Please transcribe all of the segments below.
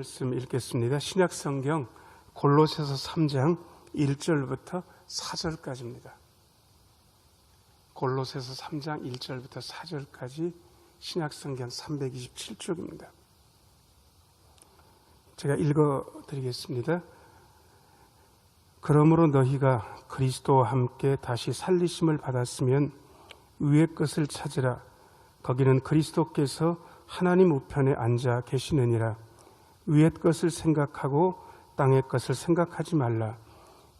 말씀 읽겠습니다. 신약성경 골로새서 3장 1절부터 4절까지입니다. 골로새서 3장 1절부터 4절까지 신약성경 327쪽입니다. 제가 읽어드리겠습니다. 그러므로 너희가 그리스도와 함께 다시 살리심을 받았으면 위의 것을 찾으라. 거기는 그리스도께서 하나님 우편에 앉아 계시느니라. 위의 것을 생각하고 땅의 것을 생각하지 말라.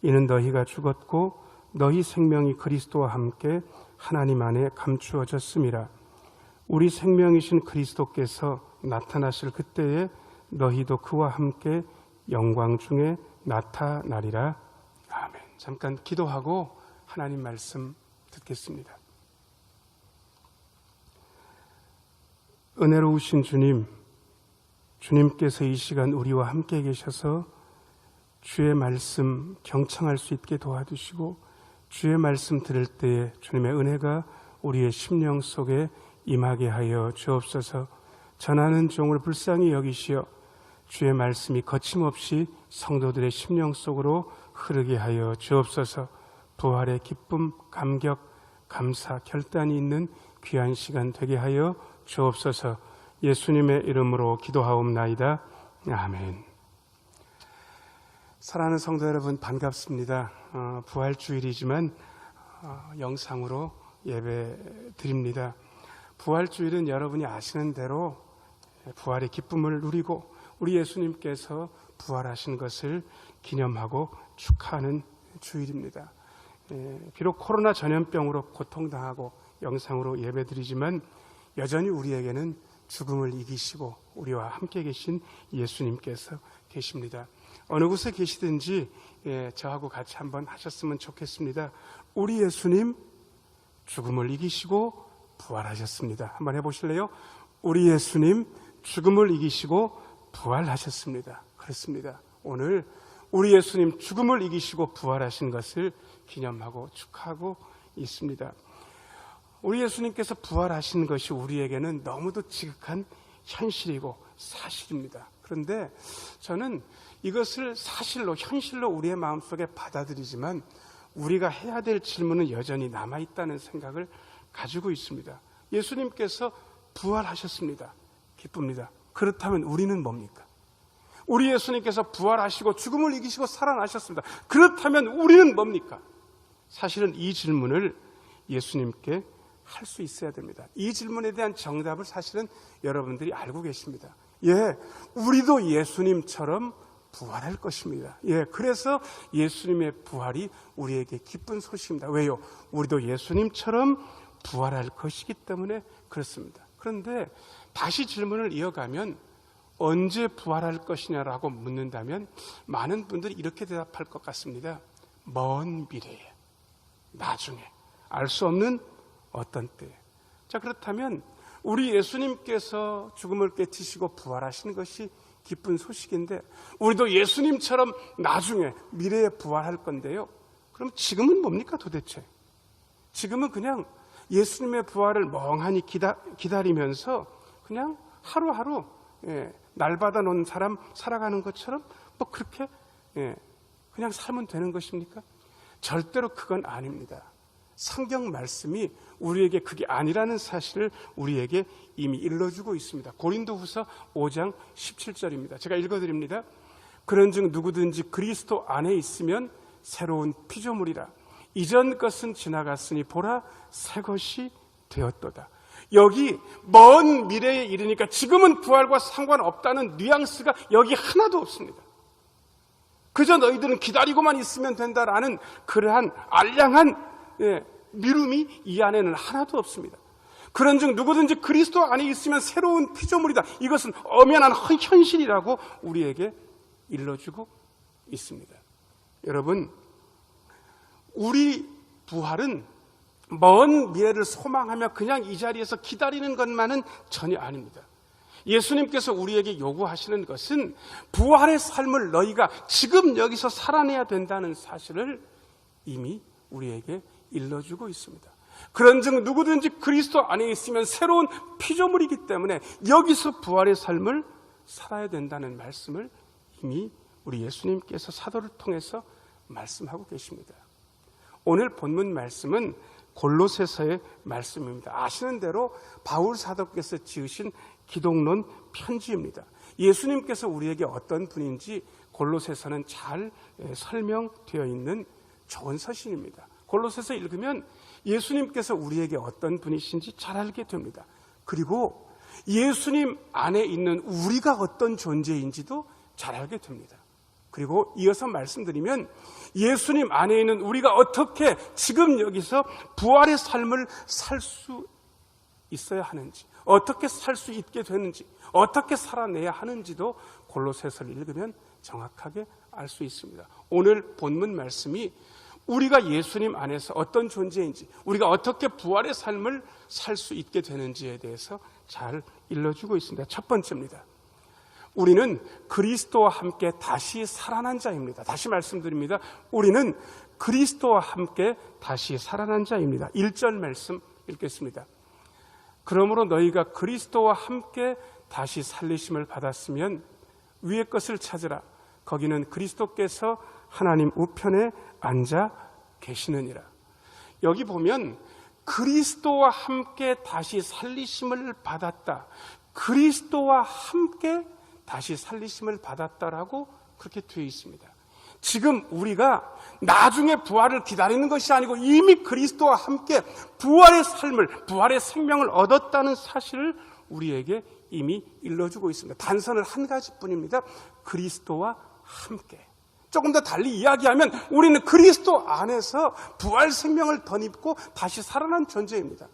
이는 너희가 죽었고 너희 생명이 그리스도와 함께 하나님 안에 감추어졌음이라. 우리 생명이신 그리스도께서 나타나실 그때에 너희도 그와 함께 영광 중에 나타나리라. 아멘. 잠깐 기도하고 하나님 말씀 듣겠습니다. 은혜로우신 주님, 주님께서 이 시간 우리와 함께 계셔서 주의 말씀 경청할 수 있게 도와주시고 주의 말씀 들을 때에 주님의 은혜가 우리의 심령 속에 임하게 하여 주옵소서. 전하는 종을 불쌍히 여기시어 주의 말씀이 거침없이 성도들의 심령 속으로 흐르게 하여 주옵소서. 부활의 기쁨, 감격, 감사, 결단이 있는 귀한 시간 되게 하여 주옵소서. 예수님의 이름으로 기도하옵나이다. 아멘. 사랑하는 성도 여러분, 반갑습니다. 부활주일이지만 영상으로 예배 드립니다. 부활주일은 여러분이 아시는 대로 부활의 기쁨을 누리고 우리 예수님께서 부활하신 것을 기념하고 축하하는 주일입니다. 비록 코로나 전염병으로 고통당하고 영상으로 예배드리지만 여전히 우리에게는 죽음을 이기시고 우리와 함께 계신 예수님께서 계십니다. 어느 곳에 계시든지 저하고 같이 한번 하셨으면 좋겠습니다. 우리 예수님 죽음을 이기시고 부활하셨습니다. 한번 해보실래요? 우리 예수님 죽음을 이기시고 부활하셨습니다. 그렇습니다. 오늘 우리 예수님 죽음을 이기시고 부활하신 것을 기념하고 축하하고 있습니다. 우리 예수님께서 부활하신 것이 우리에게는 너무도 지극한 현실이고 사실입니다. 그런데 저는 이것을 사실로, 현실로 우리의 마음속에 받아들이지만 우리가 해야 될 질문은 여전히 남아있다는 생각을 가지고 있습니다. 예수님께서 부활하셨습니다. 기쁩니다. 그렇다면 우리는 뭡니까? 우리 예수님께서 부활하시고 죽음을 이기시고 살아나셨습니다. 그렇다면 우리는 뭡니까? 사실은 이 질문을 예수님께 할 수 있어야 됩니다. 이 질문에 대한 정답을 사실은 여러분들이 알고 계십니다. 우리도 예수님처럼 부활할 것입니다. 그래서 예수님의 부활이 우리에게 기쁜 소식입니다. 왜요? 우리도 예수님처럼 부활할 것이기 때문에 그렇습니다. 그런데 다시 질문을 이어가면 언제 부활할 것이냐라고 묻는다면 많은 분들이 이렇게 대답할 것 같습니다. 먼 미래에, 나중에, 알 수 없는 어떤 때에. 자, 그렇다면 우리 예수님께서 죽음을 깨치시고 부활하신 것이 기쁜 소식인데 우리도 예수님처럼 나중에 미래에 부활할 건데요. 그럼 지금은 뭡니까 도대체? 지금은 그냥 예수님의 부활을 멍하니 기다리면서 그냥 하루하루 날받아 놓은 사람 살아가는 것처럼 그렇게 그냥 살면 되는 것입니까? 절대로 그건 아닙니다. 성경 말씀이 우리에게 그게 아니라는 사실을 우리에게 이미 일러주고 있습니다. 고린도후서 5장 17절입니다. 제가 읽어드립니다. 그런즉 누구든지 그리스도 안에 있으면 새로운 피조물이라. 이전 것은 지나갔으니 보라 새 것이 되었도다. 여기 먼 미래에 이르니까 지금은 부활과 상관없다는 뉘앙스가 여기 하나도 없습니다. 그저 너희들은 기다리고만 있으면 된다라는 그러한 알량한 미룸이 이 안에는 하나도 없습니다. 그런즉 누구든지 그리스도 안에 있으면 새로운 피조물이다. 이것은 엄연한 현실이라고 우리에게 일러주고 있습니다. 여러분, 우리 부활은 먼 미래를 소망하며 그냥 이 자리에서 기다리는 것만은 전혀 아닙니다. 예수님께서 우리에게 요구하시는 것은 부활의 삶을 너희가 지금 여기서 살아내야 된다는 사실을 이미 우리에게 일러주고 있습니다. 그런즉 누구든지 그리스도 안에 있으면 새로운 피조물이기 때문에 여기서 부활의 삶을 살아야 된다는 말씀을 이미 우리 예수님께서 사도를 통해서 말씀하고 계십니다. 오늘 본문 말씀은 골로새서의 말씀입니다. 아시는 대로 바울 사도께서 지으신 기독론 편지입니다. 예수님께서 우리에게 어떤 분인지 골로새서는 잘 설명되어 있는 좋은 서신입니다. 골로새서 읽으면 예수님께서 우리에게 어떤 분이신지 잘 알게 됩니다. 그리고 예수님 안에 있는 우리가 어떤 존재인지도 잘 알게 됩니다. 그리고 이어서 말씀드리면 예수님 안에 있는 우리가 어떻게 지금 여기서 부활의 삶을 살 수 있어야 하는지, 어떻게 살 수 있게 되는지, 어떻게 살아내야 하는지도 골로새서를 읽으면 정확하게 알 수 있습니다. 오늘 본문 말씀이 우리가 예수님 안에서 어떤 존재인지, 우리가 어떻게 부활의 삶을 살 수 있게 되는지에 대해서 잘 일러주고 있습니다. 첫 번째입니다. 우리는 그리스도와 함께 다시 살아난 자입니다. 다시 말씀드립니다. 우리는 그리스도와 함께 다시 살아난 자입니다. 1절 말씀 읽겠습니다. 그러므로 너희가 그리스도와 함께 다시 살리심을 받았으면 위의 것을 찾으라. 거기는 그리스도께서 하나님 우편에 앉아 계시느니라. 여기 보면 그리스도와 함께 다시 살리심을 받았다. 그리스도와 함께 다시 살리심을 받았다라고 그렇게 되어 있습니다. 지금 우리가 나중에 부활을 기다리는 것이 아니고 이미 그리스도와 함께 부활의 삶을, 부활의 생명을 얻었다는 사실을 우리에게 이미 일러주고 있습니다. 단서는 한 가지뿐입니다. 그리스도와 함께. 조금 더 달리 이야기하면 우리는 그리스도 안에서 부활 생명을 덧입고 다시 살아난 존재입니다.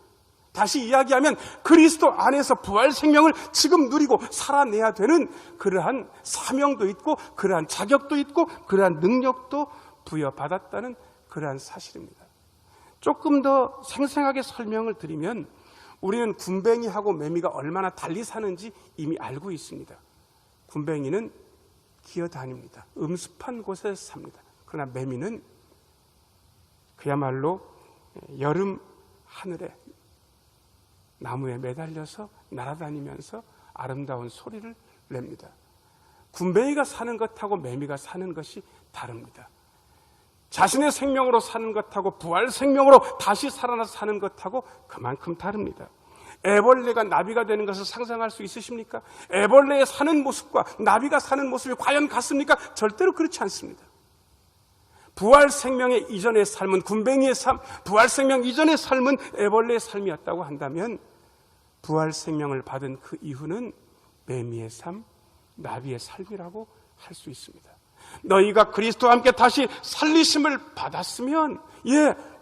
다시 이야기하면 그리스도 안에서 부활 생명을 지금 누리고 살아내야 되는 그러한 사명도 있고 그러한 자격도 있고 그러한 능력도 부여받았다는 그러한 사실입니다. 조금 더 생생하게 설명을 드리면 우리는 군뱅이하고 매미가 얼마나 달리 사는지 이미 알고 있습니다. 군뱅이는 기어다닙니다. 음습한 곳에서 삽니다. 그러나 매미는 그야말로 여름 하늘에 나무에 매달려서 날아다니면서 아름다운 소리를 냅니다. 군뱅이가 사는 것하고 매미가 사는 것이 다릅니다. 자신의 생명으로 사는 것하고 부활 생명으로 다시 살아나서 사는 것하고 그만큼 다릅니다. 애벌레가 나비가 되는 것을 상상할 수 있으십니까? 애벌레의 사는 모습과 나비가 사는 모습이 과연 같습니까? 절대로 그렇지 않습니다. 부활 생명의 이전의 삶은 군뱅이의 삶, 부활 생명 이전의 삶은 애벌레의 삶이었다고 한다면 부활 생명을 받은 그 이후는 매미의 삶, 나비의 삶이라고 할 수 있습니다. 너희가 그리스도와 함께 다시 살리심을 받았으면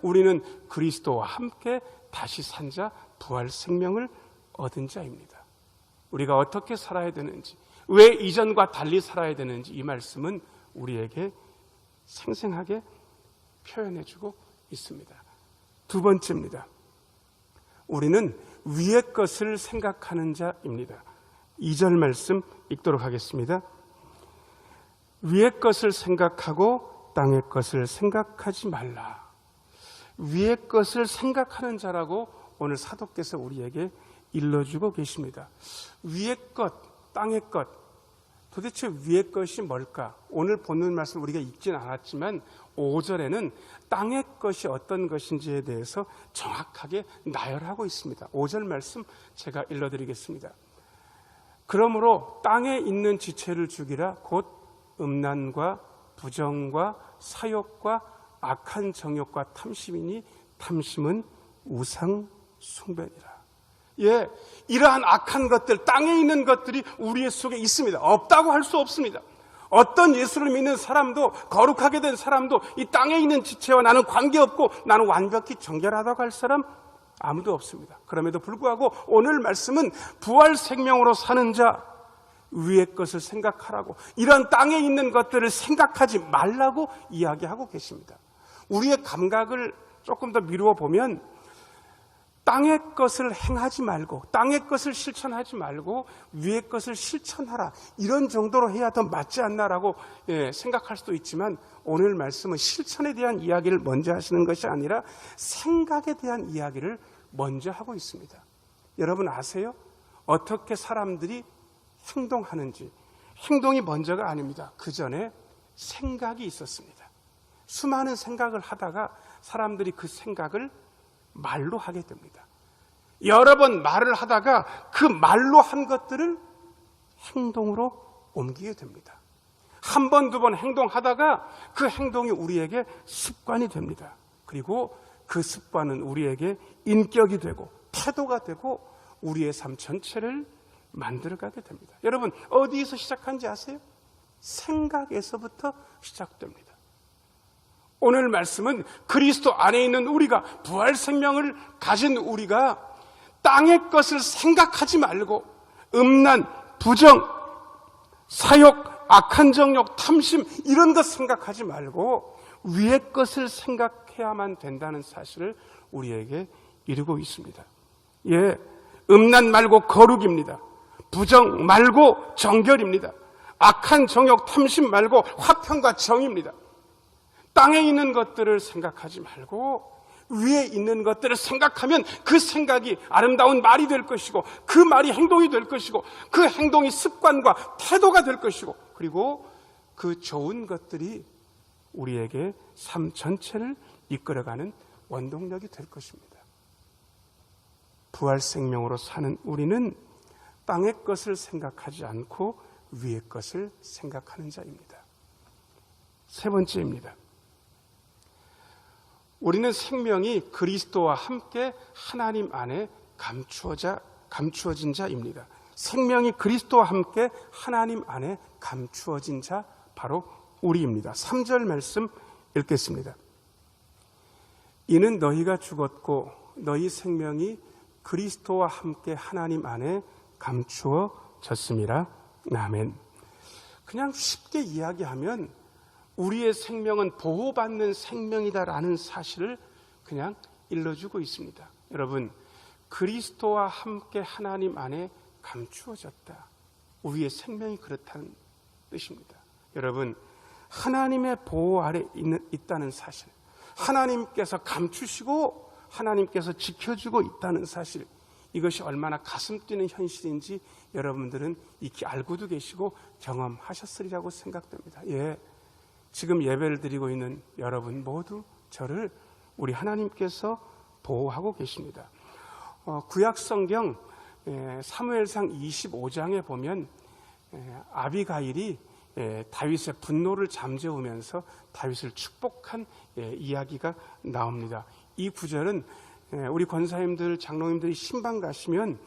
우리는 그리스도와 함께 다시 산 자, 부활 생명을 얻은 자입니다. 우리가 어떻게 살아야 되는지, 왜 이전과 달리 살아야 되는지 이 말씀은 우리에게 생생하게 표현해주고 있습니다. 두 번째입니다. 우리는 위의 것을 생각하는 자입니다. 2절 말씀 읽도록 하겠습니다. 위의 것을 생각하고 땅의 것을 생각하지 말라. 위의 것을 생각하는 자라고 오늘 사도께서 우리에게 일러주고 계십니다. 위의 것, 땅의 것, 도대체 위의 것이 뭘까? 오늘 본문 말씀 우리가 읽진 않았지만 5절에는 땅의 것이 어떤 것인지에 대해서 정확하게 나열하고 있습니다. 5절 말씀 제가 읽어드리겠습니다. 그러므로 땅에 있는 지체를 죽이라. 곧 음란과 부정과 사욕과 악한 정욕과 탐심이니 탐심은 우상 숭배니라. 이러한 악한 것들, 땅에 있는 것들이 우리의 속에 있습니다. 없다고 할 수 없습니다. 어떤 예수를 믿는 사람도, 거룩하게 된 사람도 이 땅에 있는 지체와 나는 관계없고 나는 완벽히 정결하다고 할 사람 아무도 없습니다. 그럼에도 불구하고 오늘 말씀은 부활 생명으로 사는 자, 위의 것을 생각하라고, 이런 땅에 있는 것들을 생각하지 말라고 이야기하고 계십니다. 우리의 감각을 조금 더 미루어 보면 땅의 것을 행하지 말고, 땅의 것을 실천하지 말고 위의 것을 실천하라, 이런 정도로 해야 더 맞지 않나라고 생각할 수도 있지만 오늘 말씀은 실천에 대한 이야기를 먼저 하시는 것이 아니라 생각에 대한 이야기를 먼저 하고 있습니다. 여러분 아세요? 어떻게 사람들이 행동하는지, 행동이 먼저가 아닙니다. 그 전에 생각이 있었습니다. 수많은 생각을 하다가 사람들이 그 생각을 말로 하게 됩니다. 여러 번 말을 하다가 그 말로 한 것들을 행동으로 옮기게 됩니다. 한 번, 두 번 행동하다가 그 행동이 우리에게 습관이 됩니다. 그리고 그 습관은 우리에게 인격이 되고 태도가 되고 우리의 삶 전체를 만들어가게 됩니다. 여러분, 어디에서 시작한지 아세요? 생각에서부터 시작됩니다. 오늘 말씀은 그리스도 안에 있는 우리가, 부활 생명을 가진 우리가 땅의 것을 생각하지 말고 음란, 부정, 사욕, 악한 정욕, 탐심 이런 것 생각하지 말고 위의 것을 생각해야만 된다는 사실을 우리에게 이루고 있습니다. 예, 음란 말고 거룩입니다. 부정 말고 정결입니다. 악한 정욕, 탐심 말고 화평과 정의입니다. 땅에 있는 것들을 생각하지 말고 위에 있는 것들을 생각하면 그 생각이 아름다운 말이 될 것이고 그 말이 행동이 될 것이고 그 행동이 습관과 태도가 될 것이고 그리고 그 좋은 것들이 우리에게 삶 전체를 이끌어가는 원동력이 될 것입니다. 부활 생명으로 사는 우리는 땅의 것을 생각하지 않고 위의 것을 생각하는 자입니다. 세 번째입니다. 우리는 생명이 그리스도와 함께 하나님 안에 감추어진 자입니다. 생명이 그리스도와 함께 하나님 안에 감추어진 자 바로 우리입니다. 3절 말씀 읽겠습니다. 이는 너희가 죽었고 너희 생명이 그리스도와 함께 하나님 안에 감추어졌음이라. 아멘. 그냥 쉽게 이야기하면 우리의 생명은 보호받는 생명이다라는 사실을 그냥 일러주고 있습니다. 여러분, 그리스도와 함께 하나님 안에 감추어졌다. 우리의 생명이 그렇다는 뜻입니다. 여러분, 하나님의 보호 아래 있다는 사실, 하나님께서 감추시고 하나님께서 지켜주고 있다는 사실, 이것이 얼마나 가슴 뛰는 현실인지 여러분들은 익히 알고도 계시고 경험하셨으리라고 생각됩니다. 예, 지금 예배를 드리고 있는 여러분 모두 저를 우리 하나님께서 보호하고 계십니다. 구약 성경 사무엘상 25장에 보면 아비가일이 다윗의 분노를 잠재우면서 다윗을 축복한 이야기가 나옵니다. 이 구절은 우리 권사님들, 장로님들이 신방 가시면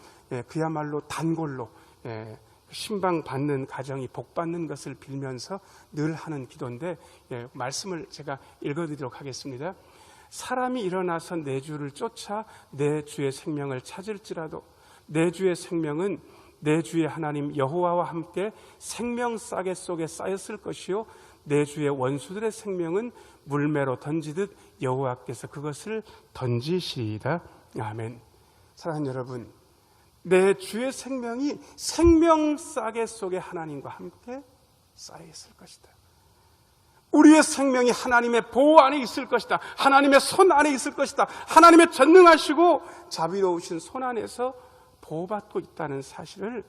그야말로 단골로 신방 받는 가정이 복 받는 것을 빌면서 늘 하는 기도인데 말씀을 제가 읽어드리도록 하겠습니다. 사람이 일어나서 내 주를 쫓아 내 주의 생명을 찾을지라도 내 주의 생명은 내 주의 하나님 여호와와 함께 생명 싸개 속에 쌓였을 것이요 내 주의 원수들의 생명은 물매로 던지듯 여호와께서 그것을 던지시리이다. 아멘. 사랑하는 여러분, 내 주의 생명이 생명 싸개 속에 하나님과 함께 쌓여 있을 것이다. 우리의 생명이 하나님의 보호 안에 있을 것이다. 하나님의 손 안에 있을 것이다. 하나님의 전능하시고 자비로우신 손 안에서 보호받고 있다는 사실을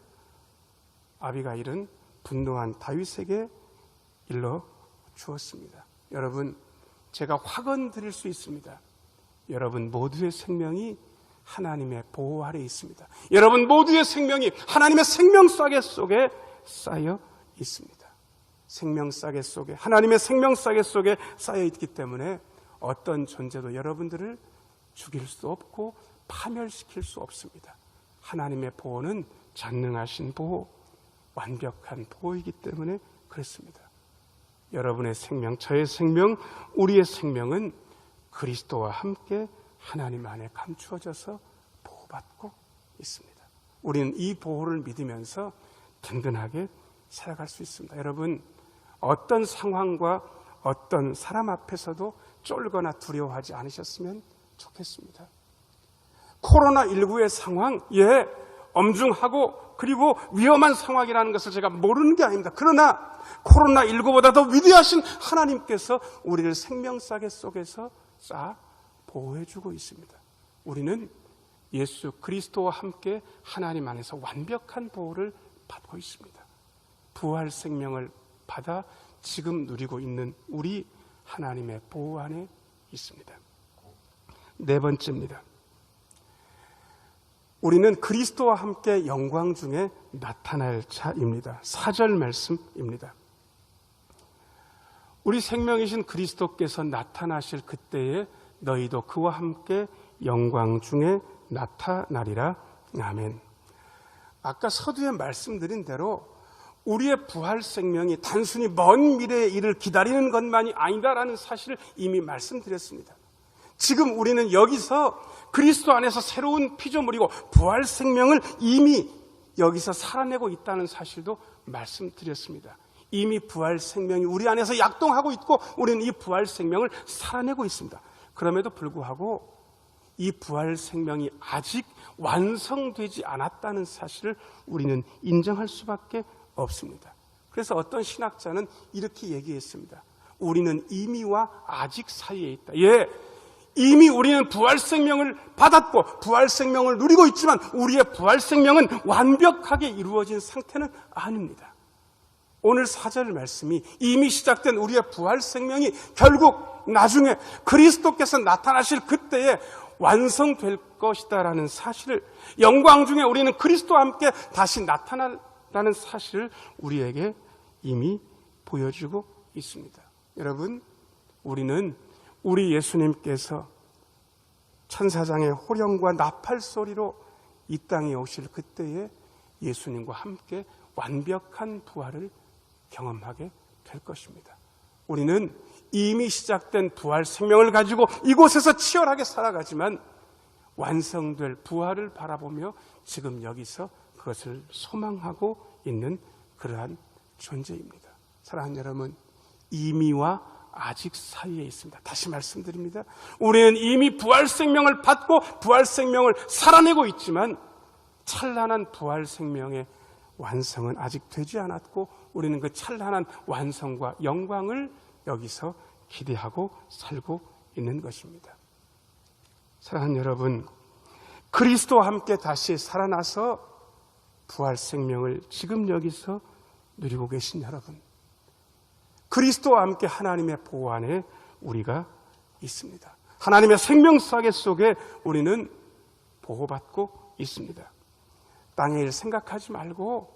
아비가일은 분노한 다윗에게 일러 주었습니다. 여러분, 제가 확언 드릴 수 있습니다. 여러분 모두의 생명이 하나님의 보호 아래 있습니다. 여러분 모두의 생명이 하나님의 생명 싸개 속에 쌓여 있습니다. 생명 싸개 속에, 하나님의 생명 싸개 속에 쌓여 있기 때문에 어떤 존재도 여러분들을 죽일 수 없고 파멸시킬 수 없습니다. 하나님의 보호는 전능하신 보호, 완벽한 보호이기 때문에 그렇습니다. 여러분의 생명, 저의 생명, 우리의 생명은 그리스도와 함께 하나님 안에 감추어져서 보호받고 있습니다. 우리는 이 보호를 믿으면서 든든하게 살아갈 수 있습니다. 여러분, 어떤 상황과 어떤 사람 앞에서도 쫄거나 두려워하지 않으셨으면 좋겠습니다. 코로나19의 상황, 엄중하고 그리고 위험한 상황이라는 것을 제가 모르는 게 아닙니다. 그러나 코로나19보다 더 위대하신 하나님께서 우리를 생명싸개 속에서 보호해주고 있습니다. 우리는 예수 그리스도와 함께 하나님 안에서 완벽한 보호를 받고 있습니다. 부활 생명을 받아 지금 누리고 있는 우리 하나님의 보호 안에 있습니다. 네 번째입니다. 우리는 그리스도와 함께 영광 중에 나타날 자입니다. 4절 말씀입니다. 우리 생명이신 그리스도께서 나타나실 그때에 너희도 그와 함께 영광 중에 나타나리라. 아멘. 아까 서두에 말씀드린 대로 우리의 부활 생명이 단순히 먼 미래의 일을 기다리는 것만이 아니다라는 사실을 이미 말씀드렸습니다. 지금 우리는 여기서 그리스도 안에서 새로운 피조물이고 부활 생명을 이미 여기서 살아내고 있다는 사실도 말씀드렸습니다. 이미 부활 생명이 우리 안에서 약동하고 있고 우리는 이 부활 생명을 살아내고 있습니다. 그럼에도 불구하고 이 부활 생명이 아직 완성되지 않았다는 사실을 우리는 인정할 수밖에 없습니다. 그래서 어떤 신학자는 이렇게 얘기했습니다. 우리는 이미와 아직 사이에 있다. 예, 이미 우리는 부활 생명을 받았고 부활 생명을 누리고 있지만 우리의 부활 생명은 완벽하게 이루어진 상태는 아닙니다. 오늘 4절 말씀이 이미 시작된 우리의 부활 생명이 결국 나중에 그리스도께서 나타나실 그때에 완성될 것이다라는 사실을, 영광 중에 우리는 그리스도와 함께 다시 나타나라는 사실을 우리에게 이미 보여주고 있습니다. 여러분, 우리는 우리 예수님께서 천사장의 호령과 나팔 소리로 이 땅에 오실 그때에 예수님과 함께 완벽한 부활을 경험하게 될 것입니다. 우리는 이미 시작된 부활 생명을 가지고 이곳에서 치열하게 살아가지만 완성될 부활을 바라보며 지금 여기서 그것을 소망하고 있는 그러한 존재입니다. 사랑하는 여러분, 이미와 아직 사이에 있습니다. 다시 말씀드립니다. 우리는 이미 부활 생명을 받고 부활 생명을 살아내고 있지만 찬란한 부활 생명의 완성은 아직 되지 않았고 우리는 그 찬란한 완성과 영광을 여기서 기대하고 살고 있는 것입니다. 사랑하는 여러분, 그리스도와 함께 다시 살아나서 부활 생명을 지금 여기서 누리고 계신 여러분, 그리스도와 함께 하나님의 보호 안에 우리가 있습니다. 하나님의 생명사계 속에 우리는 보호받고 있습니다. 땅의 일 생각하지 말고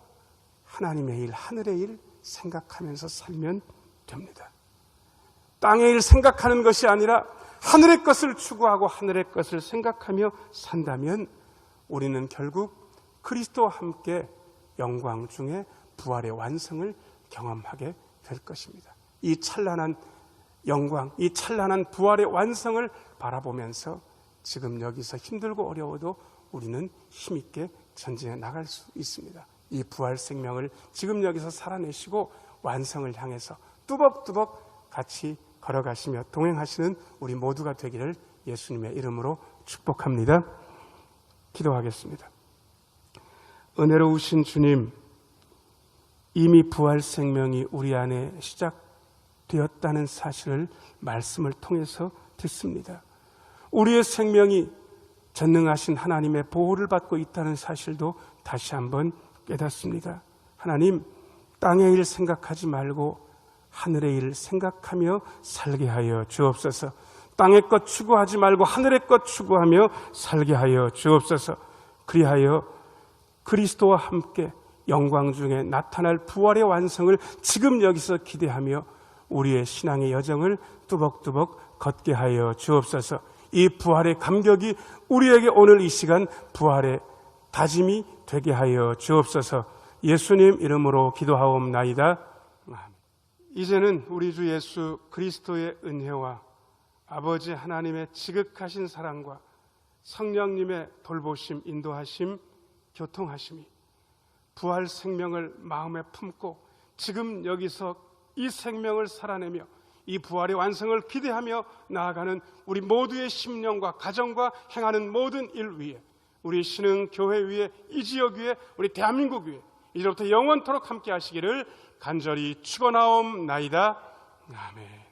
하나님의 일, 하늘의 일 생각하면서 살면 됩니다. 땅의 일 생각하는 것이 아니라 하늘의 것을 추구하고 하늘의 것을 생각하며 산다면 우리는 결국 그리스도와 함께 영광 중에 부활의 완성을 경험하게 될 것입니다. 이 찬란한 영광, 이 찬란한 부활의 완성을 바라보면서 지금 여기서 힘들고 어려워도 우리는 힘있게 전진해 나갈 수 있습니다. 이 부활 생명을 지금 여기서 살아내시고 완성을 향해서 뚜벅뚜벅 같이 걸어가시며 동행하시는 우리 모두가 되기를 예수님의 이름으로 축복합니다. 기도하겠습니다. 은혜로우신 주님, 이미 부활 생명이 우리 안에 시작되었다는 사실을 말씀을 통해서 듣습니다. 우리의 생명이 전능하신 하나님의 보호를 받고 있다는 사실도 다시 한번 깨닫습니다. 하나님, 땅의 일 생각하지 말고 하늘의 일 생각하며 살게 하여 주옵소서. 땅의 것 추구하지 말고 하늘의 것 추구하며 살게 하여 주옵소서. 그리하여 그리스도와 함께 영광 중에 나타날 부활의 완성을 지금 여기서 기대하며 우리의 신앙의 여정을 뚜벅뚜벅 걷게 하여 주옵소서. 이 부활의 감격이 우리에게 오늘 이 시간 부활의 다짐이 되게 하여 주옵소서. 예수님 이름으로 기도하옵나이다. 이제는 우리 주 예수 그리스도의 은혜와 아버지 하나님의 지극하신 사랑과 성령님의 돌보심, 인도하심, 교통하심이 부활 생명을 마음에 품고 지금 여기서 이 생명을 살아내며 이 부활의 완성을 기대하며 나아가는 우리 모두의 심령과 가정과 행하는 모든 일 위에, 우리 신흥교회 위에, 이 지역 위에, 우리 대한민국 위에 이제부터 영원토록 함께 하시기를 간절히 축원하옵나이다. 아멘.